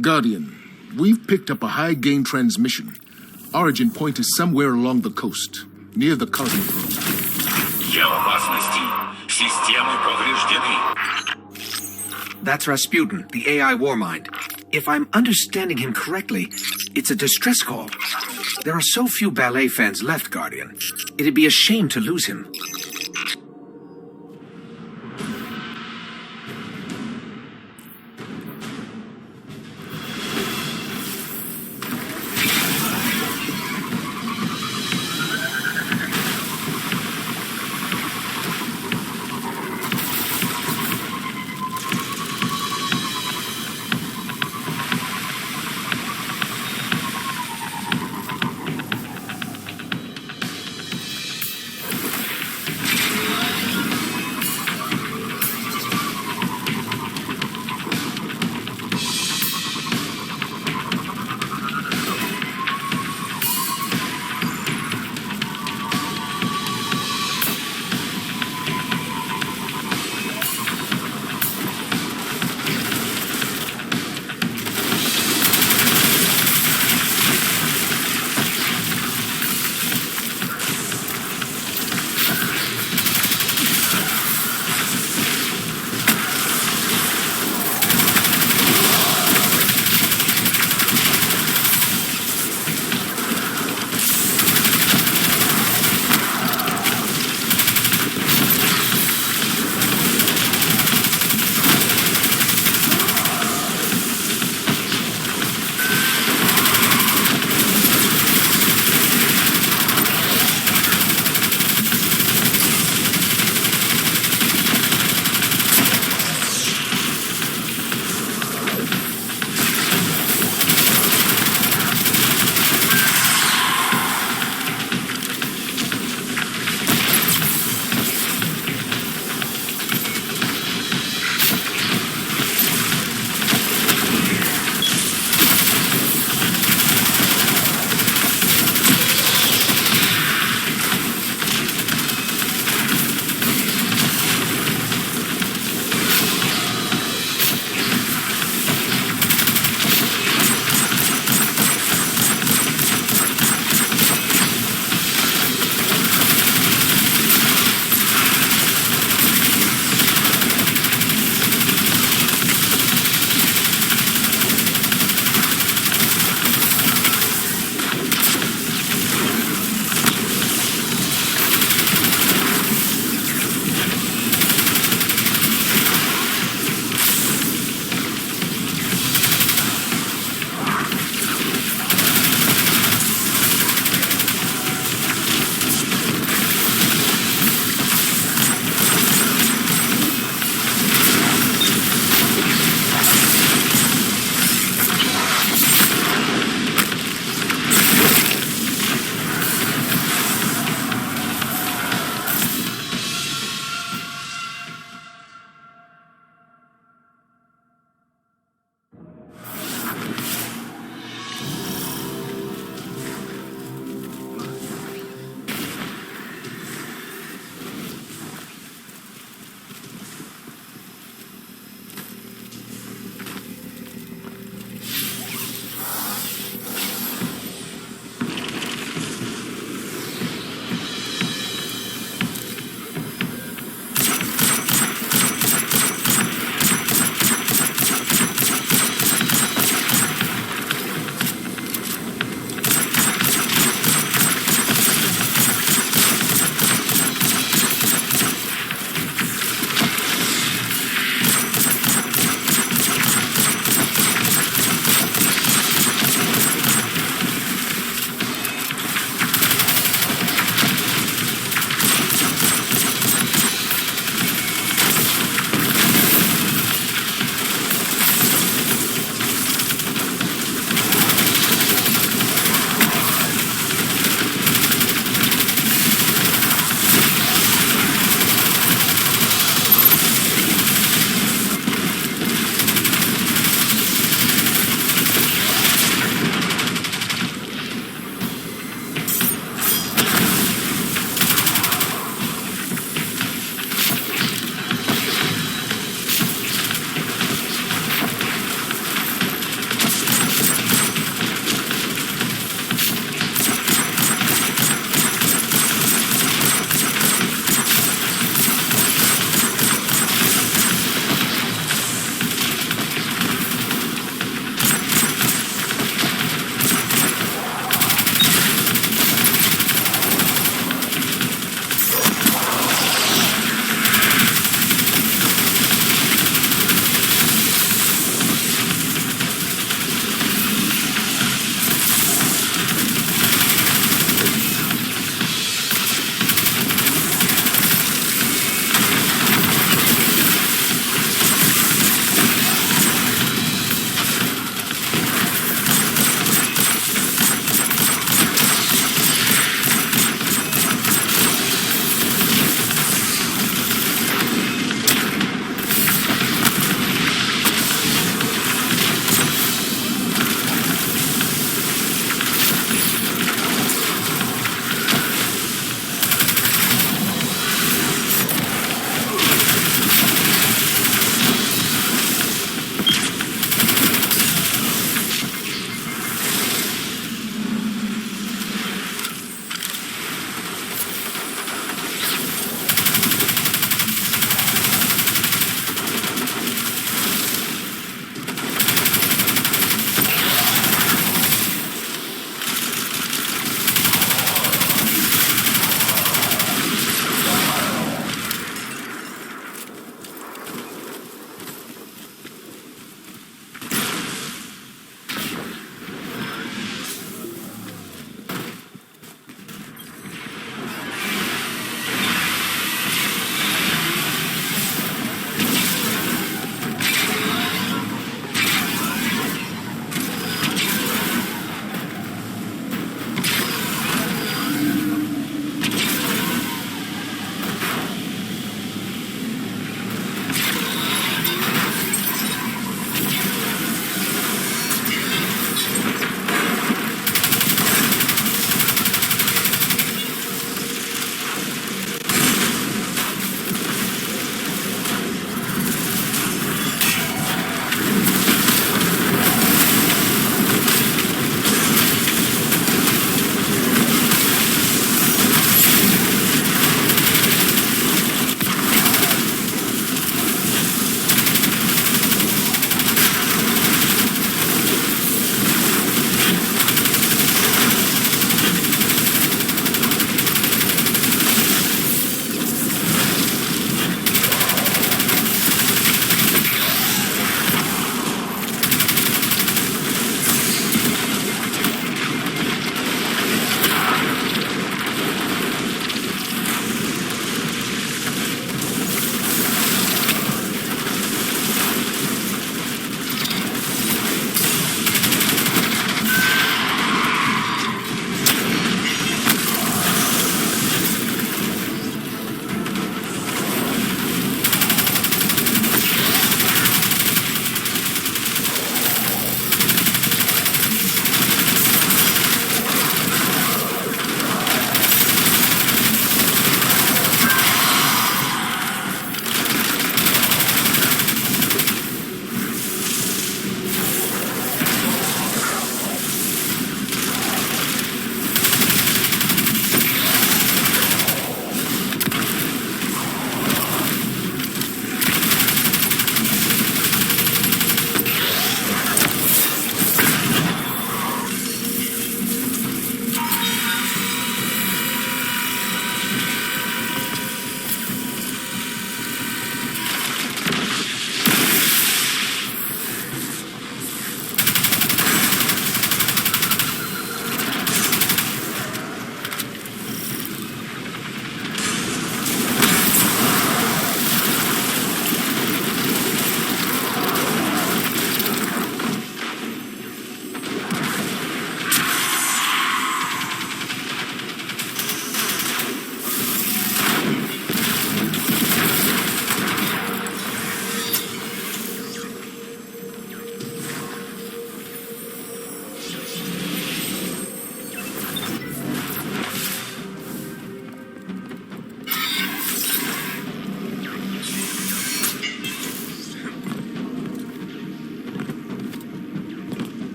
Guardian, we've picked up a high-gain transmission. Origin point is somewhere along the coast, near the Cosmic Road. Я в опасности. Системы повреждены. That's Rasputin, the AI Warmind. If I'm understanding him correctly, it's a distress call. There are so few ballet fans left, Guardian. It'd be a shame to lose him.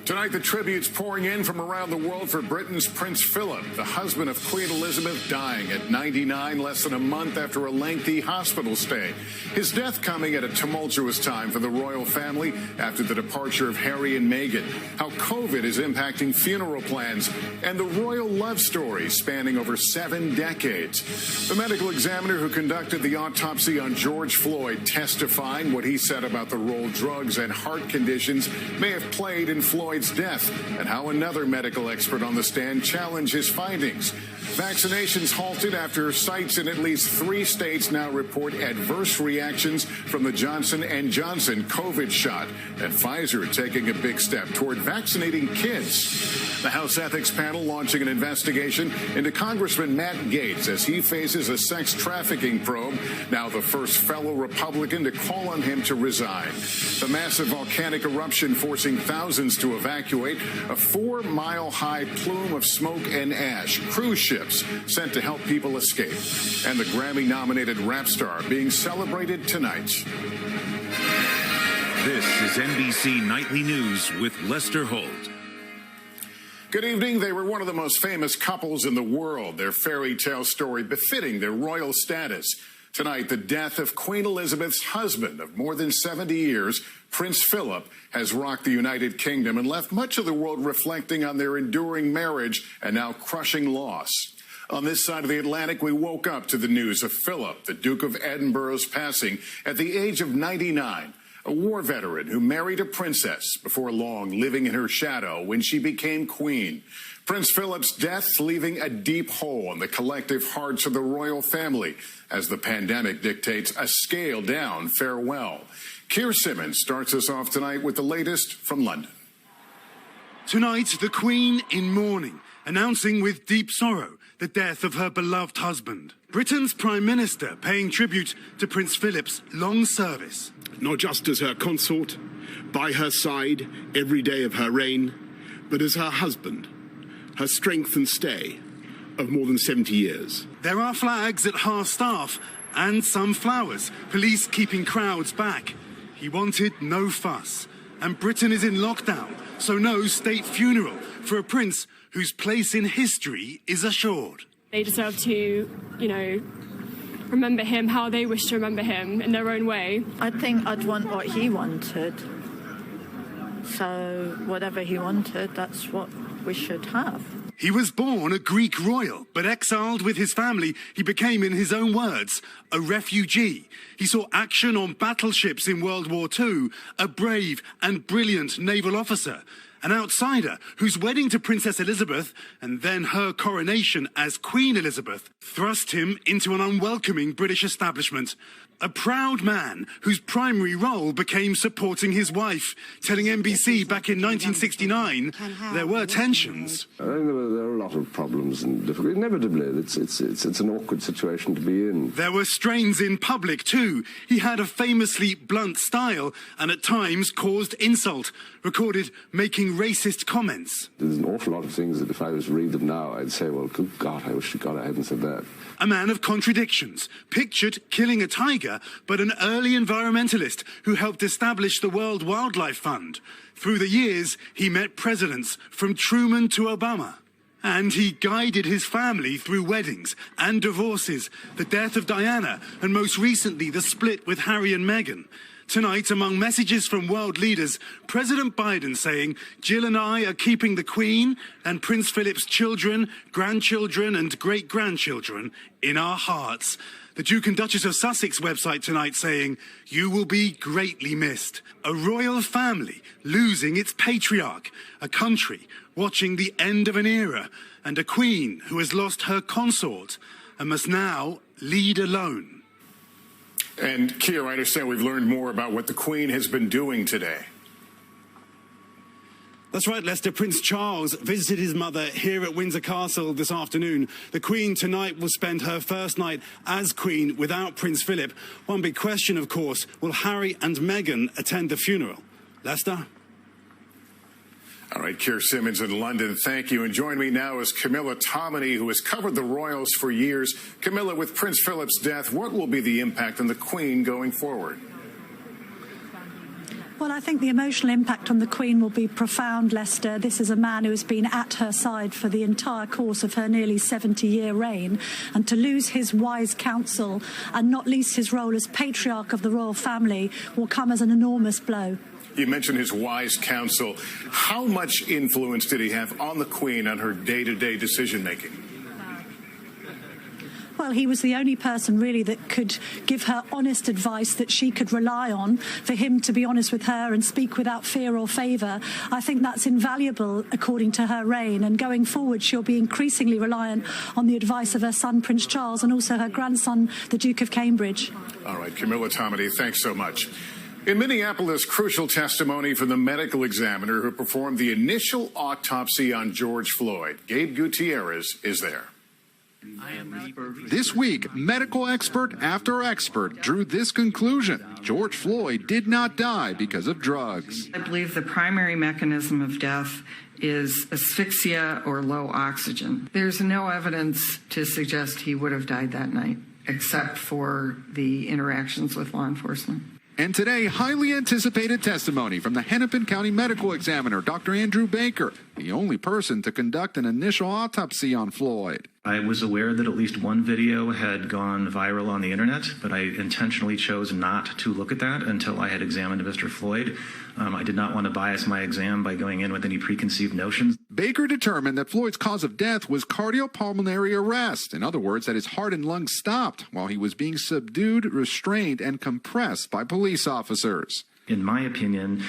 Tonight, the tributes pouring in from around the world for Britain's Prince Philip, the husband of Queen Elizabeth, dying at 99, less than a month after a lengthy hospital stay. His death coming at a tumultuous time for the royal family after the departure of Harry and Meghan. How COVID is impacting funeral plans and the royal love story spanning over 7 decades. The medical examiner who conducted the autopsy on George Floyd testifying what he said about the role drugs and heart conditions may have played in Floyd's death, and how another medical expert on the stand challenged his findings. Vaccinations halted after sites in at least 3 states now report adverse reactions from the Johnson & Johnson COVID shot, and Pfizer taking a big step toward vaccinating kids. The House Ethics Panel launching an investigation into Congressman Matt Gaetz as he faces a sex trafficking probe, now the first fellow Republican to call on him to resign. The massive volcanic eruption forcing thousands to evacuate, a 4-mile-high plume of smoke and ash, cruise ships sent to help people escape, and the Grammy-nominated rap star being celebrated tonight. This is NBC Nightly News with Lester Holt. Good evening. They were one of the most famous couples in the world, their fairy tale story befitting their royal status. Tonight, the death of Queen Elizabeth's husband of more than 70 years, Prince Philip, has rocked the United Kingdom and left much of the world reflecting on their enduring marriage and now crushing loss. On this side of the Atlantic, we woke up to the news of Philip, the Duke of Edinburgh's passing at the age of 99. A war veteran who married a princess, before long living in her shadow when she became queen. Prince Philip's death leaving a deep hole in the collective hearts of the royal family as the pandemic dictates a scaled-down farewell. Keir Simmons starts us off tonight with the latest from London. Tonight, the Queen in mourning, announcing with deep sorrow the death of her beloved husband. Britain's Prime Minister paying tribute to Prince Philip's long service. Not just as her consort, by her side every day of her reign, but as her husband, her strength and stay of more than 70 years. There are flags at half-staff and some flowers, police keeping crowds back. He wanted no fuss, and Britain is in lockdown, so no state funeral for a prince whose place in history is assured. They deserve to, remember him how they wish to remember him in their own way. I think I'd want what he wanted. So whatever he wanted, that's what we should have. He was born a Greek royal, but exiled with his family, he became, in his own words, a refugee. He saw action on battleships in World War II, a brave and brilliant naval officer, an outsider whose wedding to Princess Elizabeth and then her coronation as Queen Elizabeth thrust him into an unwelcoming British establishment. A proud man whose primary role became supporting his wife, telling NBC back in 1969 there were tensions. I think there are a lot of problems and difficulties. Inevitably, it's an awkward situation to be in. There were strains in public too. He had a famously blunt style and at times caused insult, recorded making racist comments. There's an awful lot of things that if I was to read them now, I'd say, well, good God, I wish to God I hadn't said that. A man of contradictions, pictured killing a tiger, but an early environmentalist who helped establish the World Wildlife Fund. Through the years, he met presidents from Truman to Obama. And he guided his family through weddings and divorces, the death of Diana, and most recently the split with Harry and Meghan. Tonight, among messages from world leaders, President Biden saying, Jill and I are keeping the Queen and Prince Philip's children, grandchildren and great-grandchildren in our hearts. The Duke and Duchess of Sussex website tonight saying, you will be greatly missed. A royal family losing its patriarch, a country watching the end of an era, and a queen who has lost her consort and must now lead alone. And, Keir, I understand we've learned more about what the Queen has been doing today. That's right, Lester. Prince Charles visited his mother here at Windsor Castle this afternoon. The Queen tonight will spend her first night as Queen without Prince Philip. One big question, of course, will Harry and Meghan attend the funeral? Lester? All right, Keir Simmons in London, thank you. And join me now is Camilla Tominey, who has covered the royals for years. Camilla, with Prince Philip's death, what will be the impact on the Queen going forward? Well, I think the emotional impact on the Queen will be profound, Lester. This is a man who has been at her side for the entire course of her nearly 70-year reign, and to lose his wise counsel and not least his role as patriarch of the royal family will come as an enormous blow. You mentioned his wise counsel. How much influence did he have on the Queen on her day-to-day decision-making? Well, he was the only person really that could give her honest advice that she could rely on, for him to be honest with her and speak without fear or favour. I think that's invaluable according to her reign, and going forward she'll be increasingly reliant on the advice of her son Prince Charles and also her grandson the Duke of Cambridge. All right, Camilla Tomedy, thanks so much. In Minneapolis, crucial testimony from the medical examiner who performed the initial autopsy on George Floyd. Gabe Gutierrez is there. This week, medical expert after expert drew this conclusion. George Floyd did not die because of drugs. I believe the primary mechanism of death is asphyxia or low oxygen. There's no evidence to suggest he would have died that night, except for the interactions with law enforcement. And today, highly anticipated testimony from the Hennepin County Medical Examiner, Dr. Andrew Baker, the only person to conduct an initial autopsy on Floyd. I was aware that at least one video had gone viral on the internet, but I intentionally chose not to look at that until I had examined Mr. Floyd. I did not want to bias my exam by going in with any preconceived notions. Baker determined that Floyd's cause of death was cardiopulmonary arrest. In other words, that his heart and lungs stopped while he was being subdued, restrained, and compressed by police officers. In my opinion,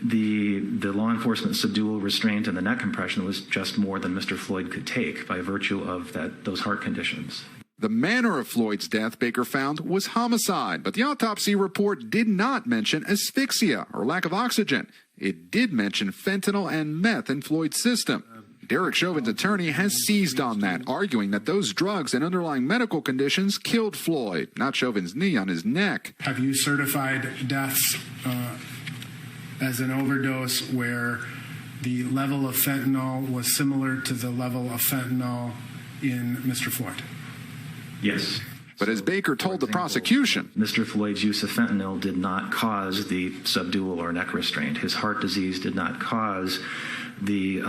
the law enforcement subdual, restraint, and the neck compression was just more than Mr. Floyd could take by virtue of those heart conditions. The manner of Floyd's death, Baker found, was homicide, but the autopsy report did not mention asphyxia or lack of oxygen. It did mention fentanyl and meth in Floyd's system. Derek Chauvin's attorney has seized on that, arguing that those drugs and underlying medical conditions killed Floyd, not Chauvin's knee on his neck. Have you certified deaths as an overdose where the level of fentanyl was similar to the level of fentanyl in Mr. Floyd? Yes. But as Baker told the prosecution, Mr. Floyd's use of fentanyl did not cause the subdual or neck restraint. His heart disease did not cause the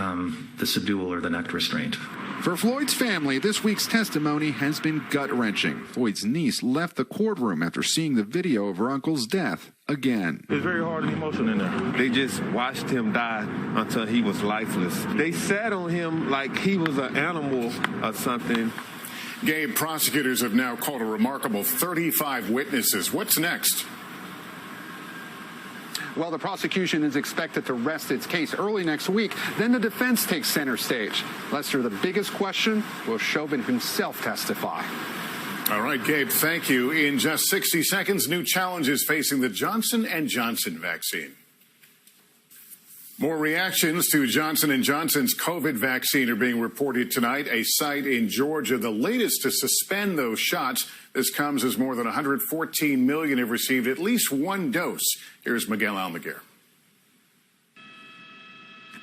subdual or the neck restraint. For Floyd's family, this week's testimony has been gut-wrenching. Floyd's niece left the courtroom after seeing the video of her uncle's death again. It's very hard and emotional in there. They just watched him die until he was lifeless. They sat on him like he was an animal or something. Gabe, prosecutors have now called a remarkable 35 witnesses. What's next? Well, the prosecution is expected to rest its case early next week. Then the defense takes center stage. Lester, the biggest question, will Chauvin himself testify? All right, Gabe, thank you. In just 60 seconds, new challenges facing the Johnson & Johnson vaccine. More reactions to Johnson & Johnson's COVID vaccine are being reported tonight. A site in Georgia, the latest to suspend those shots. This comes as more than 114 million have received at least one dose. Here's Miguel Almaguer.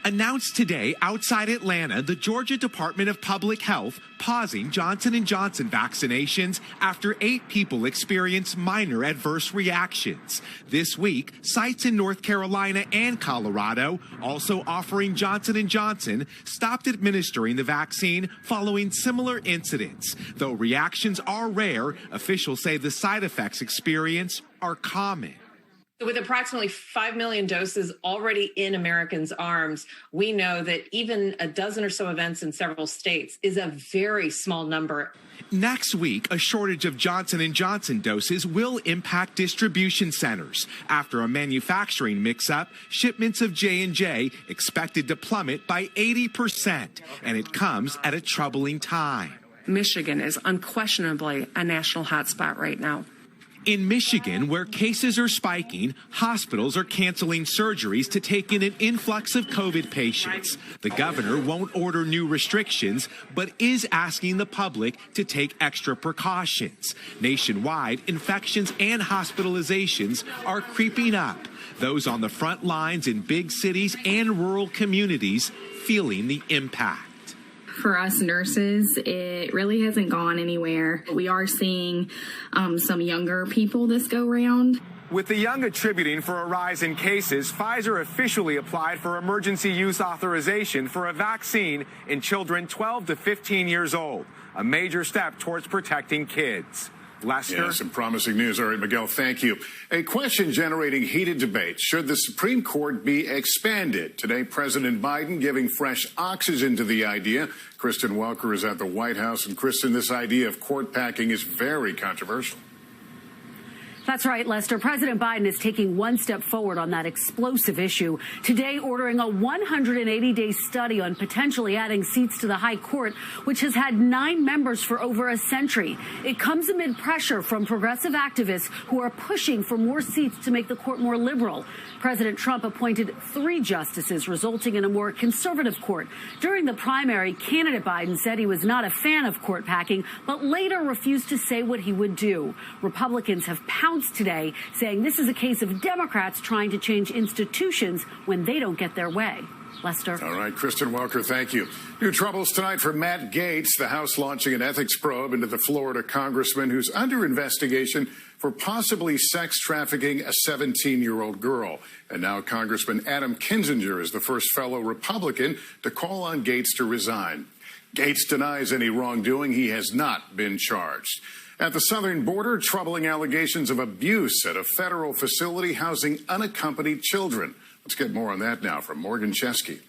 Announced today outside Atlanta, the Georgia Department of Public Health pausing Johnson & Johnson vaccinations after 8 people experienced minor adverse reactions. This week, sites in North Carolina and Colorado, also offering Johnson & Johnson, stopped administering the vaccine following similar incidents. Though reactions are rare, officials say the side effects experienced are common. With approximately 5 million doses already in Americans' arms, we know that even a dozen or so events in several states is a very small number. Next week, a shortage of Johnson & Johnson doses will impact distribution centers. After a manufacturing mix-up, shipments of J&J expected to plummet by 80%, and it comes at a troubling time. Michigan is unquestionably a national hotspot right now. In Michigan, where cases are spiking, hospitals are canceling surgeries to take in an influx of COVID patients. The governor won't order new restrictions, but is asking the public to take extra precautions. Nationwide, infections and hospitalizations are creeping up. Those on the front lines in big cities and rural communities feeling the impact. For us nurses, it really hasn't gone anywhere. We are seeing some younger people this go round. With the young attributing for a rise in cases, Pfizer officially applied for emergency use authorization for a vaccine in children 12 to 15 years old, a major step towards protecting kids. Lester? Yeah, some promising news. All right, Miguel, thank you. A question generating heated debate. Should the Supreme Court be expanded? Today, President Biden giving fresh oxygen to the idea. Kristen Welker is at the White House. And Kristen, this idea of court packing is very controversial. That's right, Lester. President Biden is taking one step forward on that explosive issue. Today, ordering a 180-day study on potentially adding seats to the high court, which has had 9 members for over a century. It comes amid pressure from progressive activists who are pushing for more seats to make the court more liberal. President Trump appointed 3 justices, resulting in a more conservative court. During the primary, candidate Biden said he was not a fan of court packing, but later refused to say what he would do. Republicans have pounced today, saying this is a case of Democrats trying to change institutions when they don't get their way. Lester. All right, Kristen Welker, thank you. New troubles tonight for Matt Gaetz, the House launching an ethics probe into the Florida congressman who's under investigation for possibly sex trafficking a 17-year-old girl. And now Congressman Adam Kinzinger is the first fellow Republican to call on Gaetz to resign. Gaetz denies any wrongdoing. He has not been charged. At the southern border, troubling allegations of abuse at a federal facility housing unaccompanied children. Let's get more on that now from Morgan Chesky.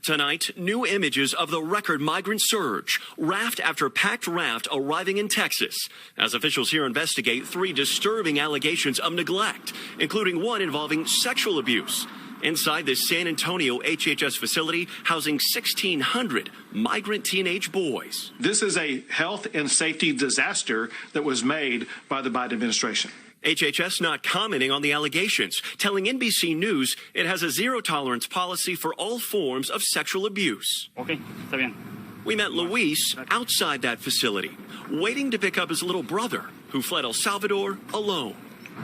Tonight, new images of the record migrant surge, raft after packed raft arriving in Texas, as officials here investigate 3 disturbing allegations of neglect, including one involving sexual abuse. Inside this San Antonio HHS facility housing 1,600 migrant teenage boys. This is a health and safety disaster that was made by the Biden administration. HHS not commenting on the allegations, telling NBC News it has a zero-tolerance policy for all forms of sexual abuse. Okay, está bien. We met Luis outside that facility, waiting to pick up his little brother, who fled El Salvador alone.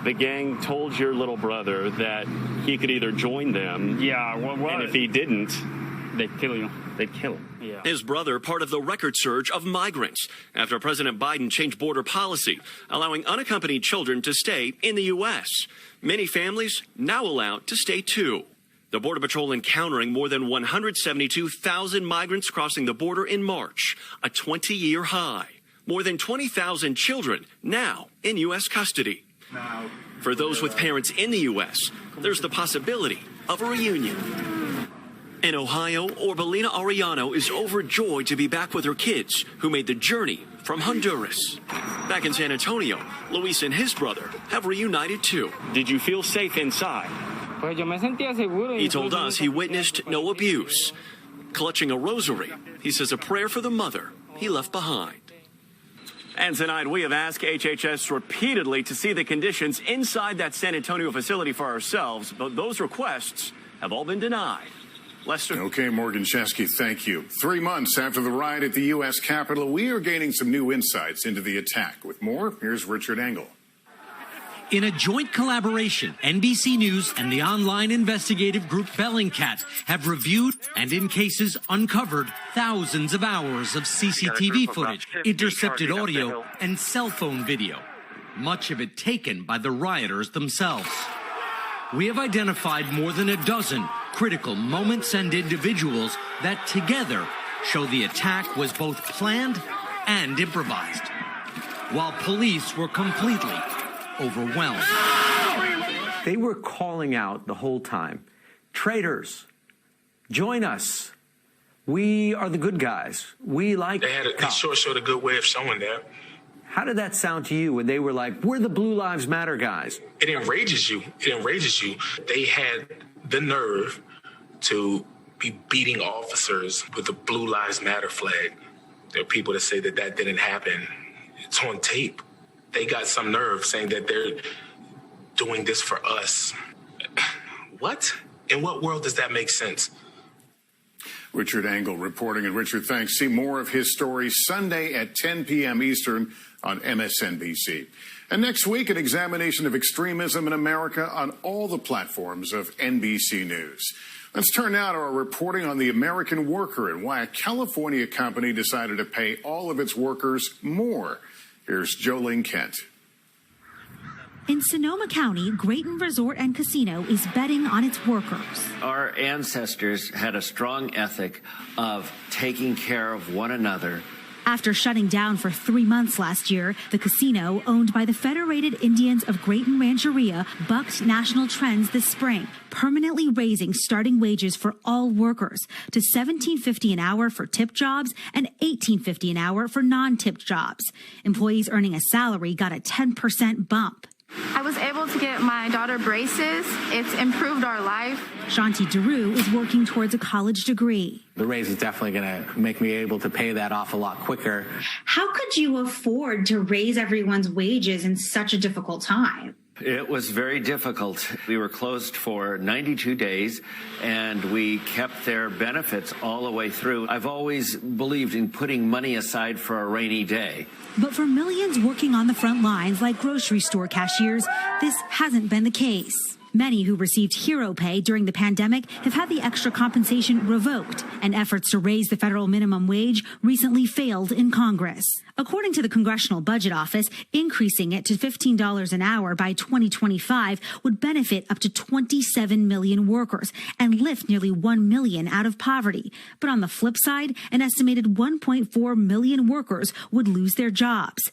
The gang told your little brother that he could either join them, and if he didn't, they'd kill you. They'd kill him. Yeah. His brother, part of the record surge of migrants after President Biden changed border policy, allowing unaccompanied children to stay in the U.S. Many families now allowed to stay too. The Border Patrol encountering more than 172,000 migrants crossing the border in March, a 20-year high. More than 20,000 children now in U.S. custody. For those with parents in the U.S., there's the possibility of a reunion. In Ohio, Orbelina Arellano is overjoyed to be back with her kids, who made the journey from Honduras. Back in San Antonio, Luis and his brother have reunited too. Did you feel safe inside? He told us he witnessed no abuse. Clutching a rosary, he says a prayer for the mother he left behind. And tonight, we have asked HHS repeatedly to see the conditions inside that San Antonio facility for ourselves, but those requests have all been denied. Lester. Okay, Morgan Chesky, thank you. 3 months after the riot at the U.S. Capitol, we are gaining some new insights into the attack. With more, here's Richard Engel. In a joint collaboration, NBC News and the online investigative group Bellingcat have reviewed and, in cases, uncovered thousands of hours of CCTV footage, intercepted audio, and cell phone video, much of it taken by the rioters themselves. We have identified more than a dozen critical moments and individuals that together show the attack was both planned and improvised, while police were completely overwhelmed. They were calling out the whole time, traitors, join us. We are the good guys. We like They sure showed a good way of showing that. How did that sound to you when they were like, we're the Blue Lives Matter guys? It enrages you. It enrages you. They had the nerve to be beating officers with the Blue Lives Matter flag. There are people that say that that didn't happen. It's on tape. They got some nerve saying that they're doing this for us. What? In what world does that make sense? Richard Engel reporting. And Richard, thanks. See more of his story Sunday at 10 p.m. Eastern on MSNBC. And next week, an examination of extremism in America on all the platforms of NBC News. Let's turn now to our reporting on the American worker and why a California company decided to pay all of its workers more. Here's Jolene Kent. In Sonoma County, Grayton Resort and Casino is betting on its workers. Our ancestors had a strong ethic of taking care of one another. After shutting down for 3 months last year, the casino, owned by the Federated Indians of Grayton Rancheria, bucked national trends this spring, permanently raising starting wages for all workers to $17.50 an hour for tip jobs and $18.50 an hour for non-tipped jobs. Employees earning a salary got a 10% bump. I was able to get my daughter braces. It's improved our life. Shanti Daru is working towards a college degree. The raise is definitely going to make me able to pay that off a lot quicker. How could you afford to raise everyone's wages in such a difficult time? It was very difficult. We were closed for 92 days, and we kept their benefits all the way through. I've always believed in putting money aside for a rainy day. But for millions working on the front lines like grocery store cashiers, this hasn't been the case. Many who received hero pay during the pandemic have had the extra compensation revoked, and efforts to raise the federal minimum wage recently failed in Congress. According to the Congressional Budget Office, increasing it to $15 an hour by 2025 would benefit up to 27 million workers and lift nearly 1 million out of poverty. But on the flip side, an estimated 1.4 million workers would lose their jobs.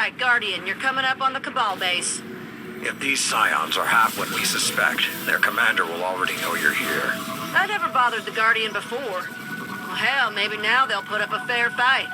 right, Guardian. You're coming up on the Cabal base. If these Scions are half what we suspect, their commander will already know you're here. I never bothered the Guardian before. Well, hell, maybe now they'll put up a fair fight.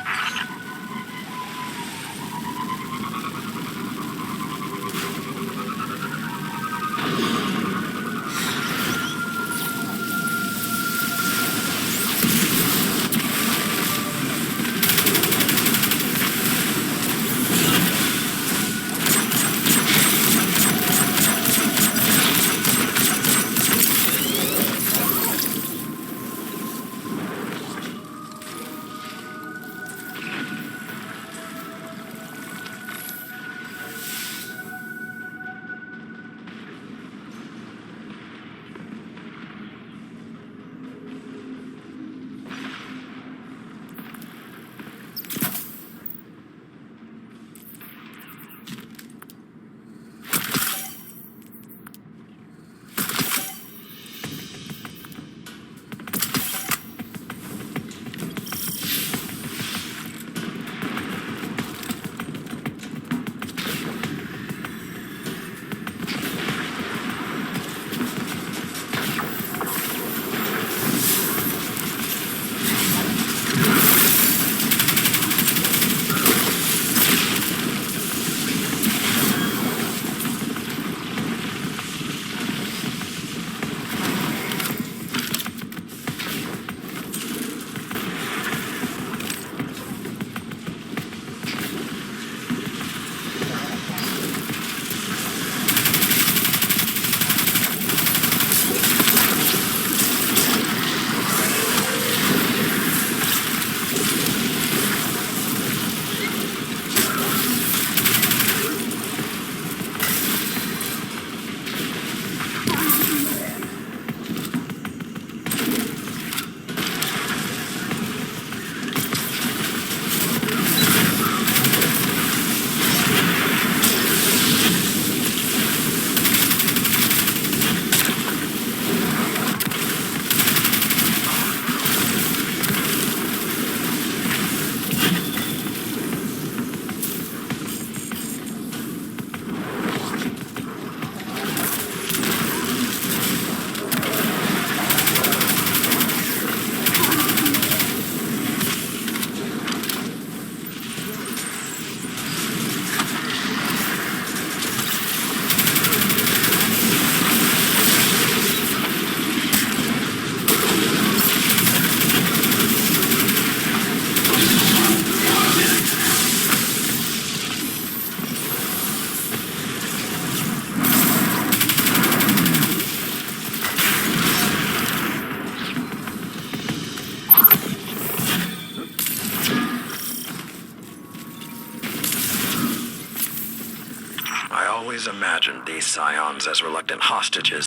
Imagined these Scions as reluctant hostages